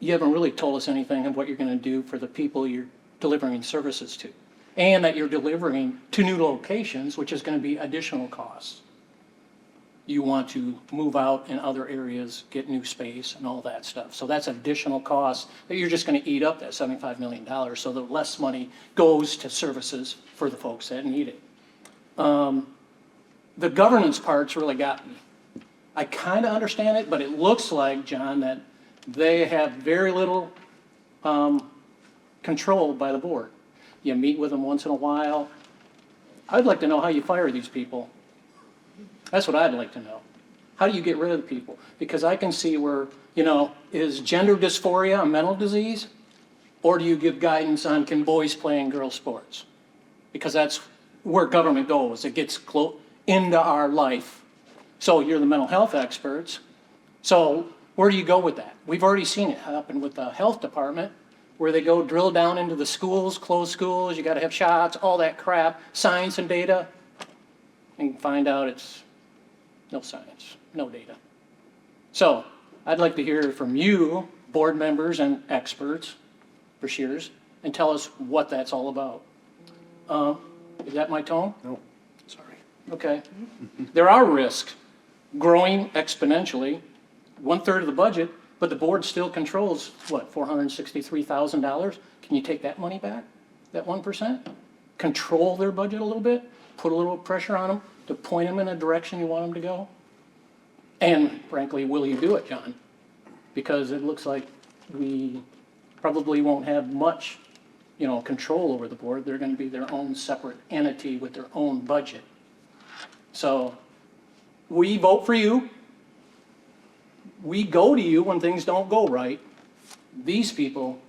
H: You haven't really told us anything of what you're going to do for the people you're delivering services to, and that you're delivering to new locations, which is going to be additional costs. You want to move out in other areas, get new space and all that stuff. So that's additional costs that you're just going to eat up that $75 million, so that less money goes to services for the folks that need it. The governance part's really got me. I kind of understand it, but it looks like, John, that they have very little control by the board. You meet with them once in a while. I'd like to know how you fire these people. That's what I'd like to know. How do you get rid of the people? Because I can see where, is gender dysphoria a mental disease? Or do you give guidance on can boys play in girls' sports? Because that's where government goes. It gets into our life. So you're the mental health experts. So where do you go with that? We've already seen it happen with the health department, where they go drill down into the schools, close schools, you got to have shots, all that crap, science and data, and find out it's no science, no data. So I'd like to hear from you, board members and experts, for shears, and tell us what that's all about. Is that my tone?
E: No.
H: Sorry. Okay. There are risks growing exponentially, 1/3 of the budget, but the board still controls, what, $463,000? Can you take that money back, that 1%? Control their budget a little bit, put a little pressure on them to point them in a direction you want them to go? And frankly, will you do it, John? Because it looks like we probably won't have much, control over the board. They're going to be their own separate entity with their own budget. So we vote for you. We go to you when things don't go right. These people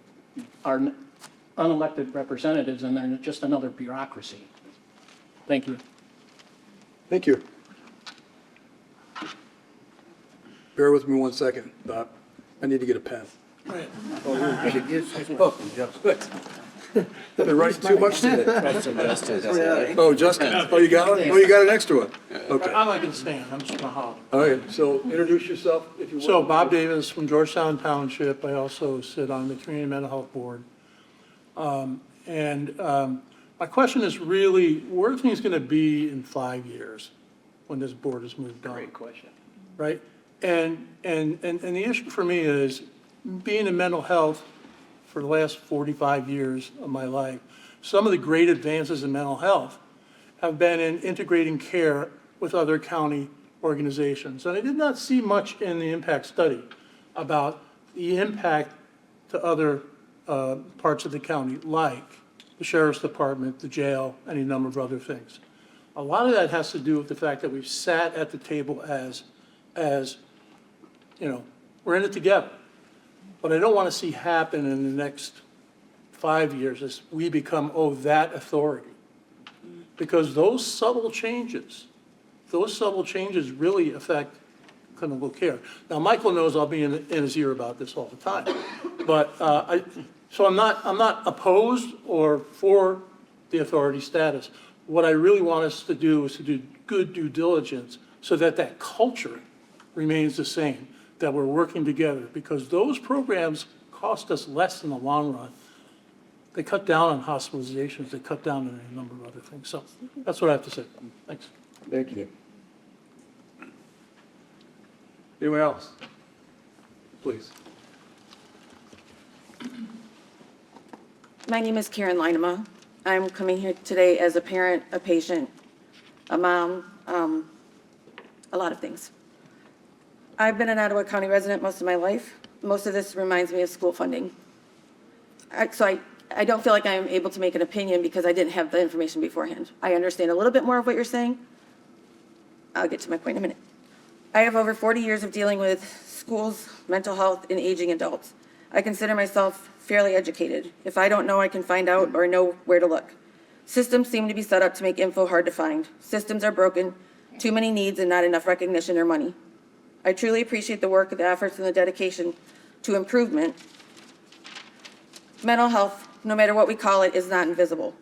H: are unelected representatives, and they're just another bureaucracy. Thank you.
A: Thank you. Bear with me 1 second, Bob. I need to get a pen. Oh, good. They're writing too much today. Oh, Justin. Oh, you got it? Oh, you got an extra one? Okay.
I: I'm not gonna stand, I'm just gonna holler.
A: All right, so introduce yourself if you will.
I: So Bob Davis from Georgetown Township, I also sit on the Community Mental Health Board. My question is really, where are things gonna be in 5 years when this board has moved on?
H: Great question.
I: Right? And the issue for me is, being in mental health for the last 45 years of my life, some of the great advances in mental health have been in integrating care with other county organizations. And I did not see much in the impact study about the impact to other parts of the county, like the sheriff's department, the jail, any number of other things. A lot of that has to do with the fact that we've sat at the table as we're in it together. What I don't want to see happen in the next 5 years is we become, that authority. Because those subtle changes really affect clinical care. Now, Michael knows I'll be in his ear about this all the time. But, so I'm not opposed or for the authority status. What I really want us to do is to do good due diligence so that that culture remains the same, that we're working together, because those programs cost us less in the long run. They cut down on hospitalizations, they cut down on a number of other things. So that's what I have to say. Thanks.
F: Thank you.
A: Anyone else? Please.
J: My name is Karen Linema. I'm coming here today as a parent, a patient, a mom, a lot of things. I've been an Ottawa County resident most of my life. Most of this reminds me of school funding. So I don't feel like I am able to make an opinion because I didn't have the information beforehand. I understand a little bit more of what you're saying. I'll get to my point in a minute. I have over 40 years of dealing with schools, mental health, and aging adults. I consider myself fairly educated. If I don't know, I can find out or know where to look. Systems seem to be set up to make info hard to find. Systems are broken, too many needs, and not enough recognition or money. I truly appreciate the work, the efforts, and the dedication to improvement. Mental health, no matter what we call it, is not invisible,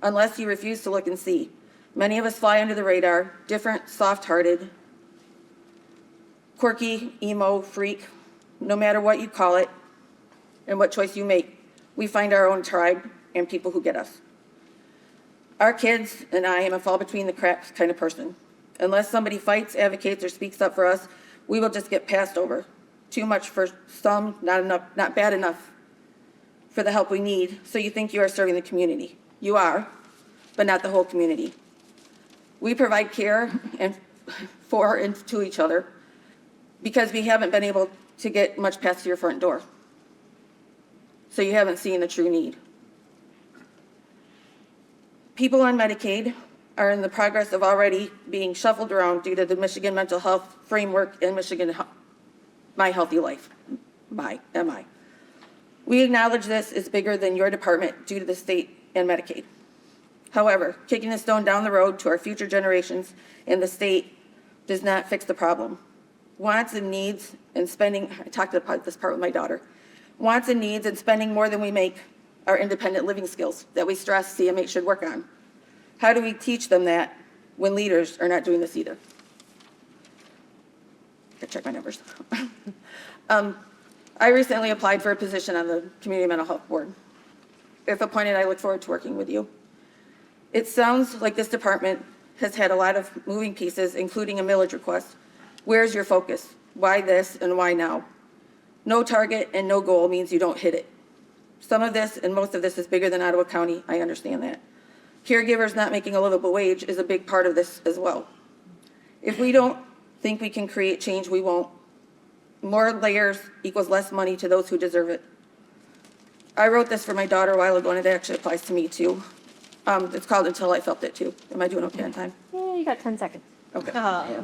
J: unless you refuse to look and see. Many of us fly under the radar, different, soft-hearted, quirky, emo, freak, no matter what you call it and what choice you make, we find our own tribe and people who get us. Our kids and I am a fall between the cracks kind of person. Unless somebody fights, advocates, or speaks up for us, we will just get passed over. Too much for some, not enough, not bad enough for the help we need, so you think you are serving the community. You are, but not the whole community. We provide care and for and to each other because we haven't been able to get much past your front door. So you haven't seen the true need. People on Medicaid are in the progress of already being shuffled around due to the Michigan Mental Health Framework and Michigan My Healthy Life, MI. We acknowledge this is bigger than your department due to the state and Medicaid. However, kicking the stone down the road to our future generations and the state does not fix the problem. Wants and needs and spending, I talked about this part with my daughter, wants and needs and spending more than we make are independent living skills that we stress CMH should work on. How do we teach them that when leaders are not doing this either? Gotta check my numbers. I recently applied for a position on the Community Mental Health Board. If appointed, I look forward to working with you. It sounds like this department has had a lot of moving pieces, including a millage request. Where's your focus? Why this and why now? No target and no goal means you don't hit it. Some of this and most of this is bigger than Ottawa County. I understand that. Caregivers not making a livable wage is a big part of this as well. If we don't think we can create change, we won't. More layers equals less money to those who deserve it. I wrote this for my daughter a while ago, and it actually applies to me too. It's called Until I Felt It Too. Am I doing okay on time?
K: Yeah, you got 10 seconds.
J: Okay.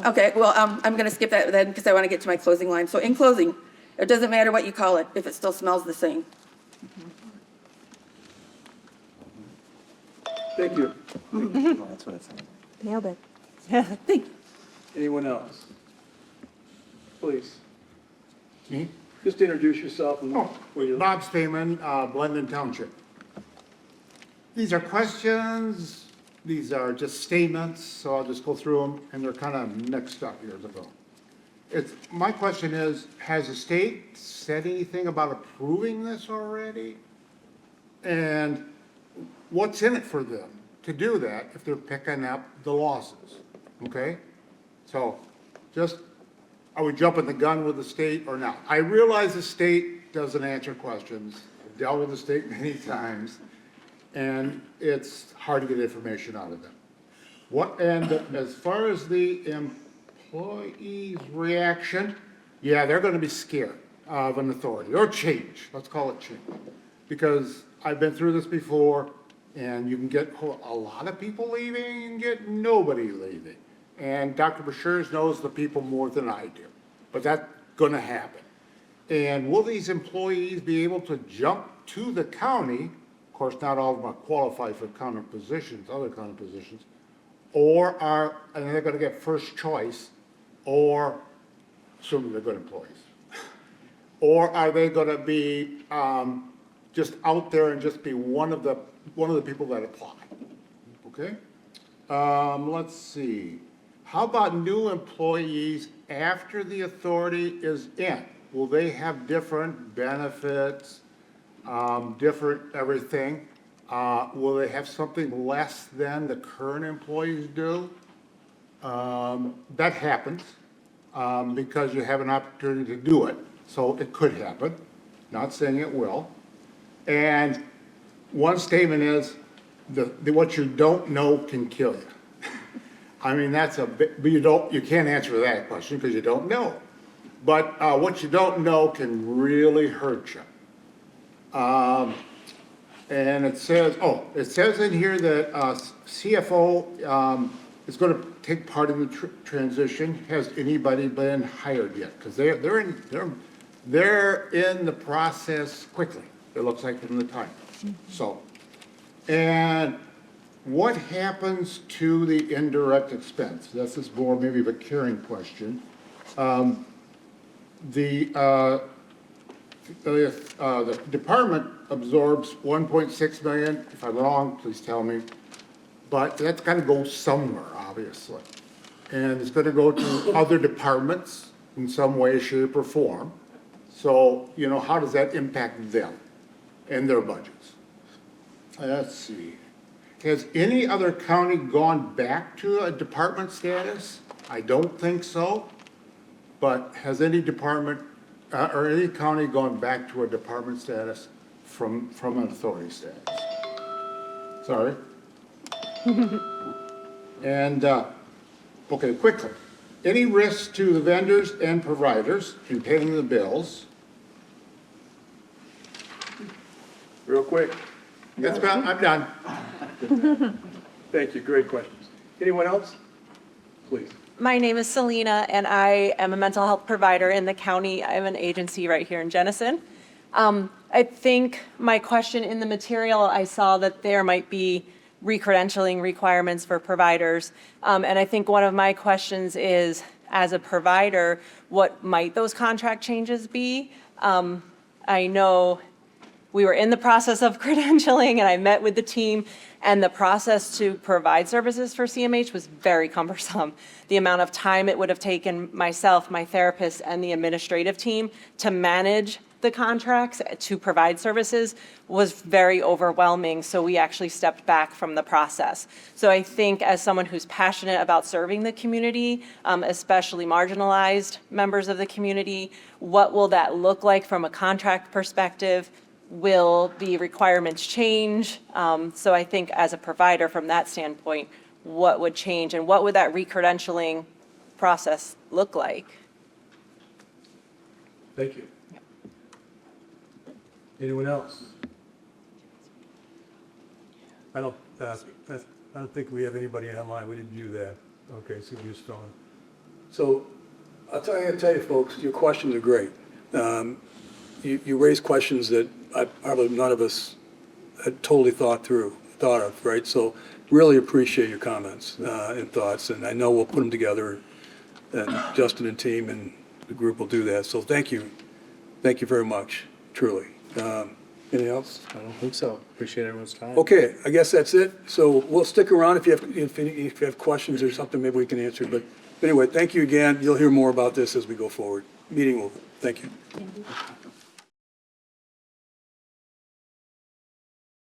J: Okay, well, I'm going to skip that then because I want to get to my closing line. So in closing, it doesn't matter what you call it if it still smells the same.
A: Thank you.
G: That's what it sounds like.
K: Nailed it.
J: Thank you.
A: Anyone else? Please.
L: Me?
A: Just introduce yourself and
L: Oh,
A: where you live.
L: Bob Stamen, Blendon Township. These are questions, these are just statements, so I'll just go through them, and they're kind of mixed up years ago. My question is, has the state said anything about approving this already? And what's in it for them to do that if they're picking up the losses, okay? So, just, are we jumping the gun with the state or not? I realize the state doesn't answer questions. I've dealt with the state many times, and it's hard to get information out of them. And as far as the employees' reaction, yeah, they're gonna be scared of an authority, or change, let's call it change. Because I've been through this before, and you can get a lot of people leaving and get nobody leaving. And Dr. Bashir knows the people more than I do, but that's gonna happen. And will these employees be able to jump to the county? Of course, not all of them are qualified for county positions, other county positions, and they're gonna get first choice, or assuming they're good employees? Or are they gonna be, just out there and just be one of the people that apply? Okay? Let's see. How about new employees after the authority is in? Will they have different benefits, different everything? Will they have something less than the current employees do? That happens, because you have an opportunity to do it. So it could happen, not saying it will. And one statement is, what you don't know can kill you. I mean, that's a bit, but you can't answer that question because you don't know. But what you don't know can really hurt you. And it says in here that CFO is going to take part in the transition. Has anybody been hired yet? Because they're in the process quickly. It looks like from the time. So, and what happens to the indirect expense? This is more maybe of a caring question. The department absorbs 1.6 million. If I'm wrong, please tell me. But that's got to go somewhere, obviously. And it's going to go to other departments in some way, shape, or form. So, you know, how does that impact them and their budgets? Let's see. Has any other county gone back to a department status? I don't think so. But has any department or any county gone back to a department status from an authority status? Sorry. And, okay, quickly. Any risks to the vendors and providers in paying the bills?
A: Real quick.
L: That's about, I'm done.
A: Thank you, great questions. Anyone else? Please.
G: My name is Selena, and I am a mental health provider in the county. I have an agency right here in Jenison. I think my question in the material, I saw that there might be re-credentialing requirements for providers. And I think one of my questions is, as a provider, what might those contract changes be? I know we were in the process of credentialing, and I met with the team, and the process to provide services for CMH was very cumbersome. The amount of time it would have taken myself, my therapist, and the administrative team to manage the contracts to provide services was very overwhelming, so we actually stepped back from the process. So I think as someone who's passionate about serving the community, especially marginalized members of the community, what will that look like from a contract perspective? Will the requirements change? So I think as a provider from that standpoint, what would change and what would that re-credentialing process look like?
A: Thank you. Anyone else? I don't think we have anybody online. We didn't do that. Okay, so we just filling. So I gotta tell you, folks, your questions are great. You raised questions that probably none of us had totally thought of, right? So really appreciate your comments and thoughts, and I know we'll put them together, and Justin and team and the group will do that. So thank you very much, truly. Anything else?
E: I don't think so. Appreciate everyone's time.
A: Okay, I guess that's it. So we'll stick around if you have questions or something, maybe we can answer. But anyway, thank you again. You'll hear more about this as we go forward. Meeting over. Thank you.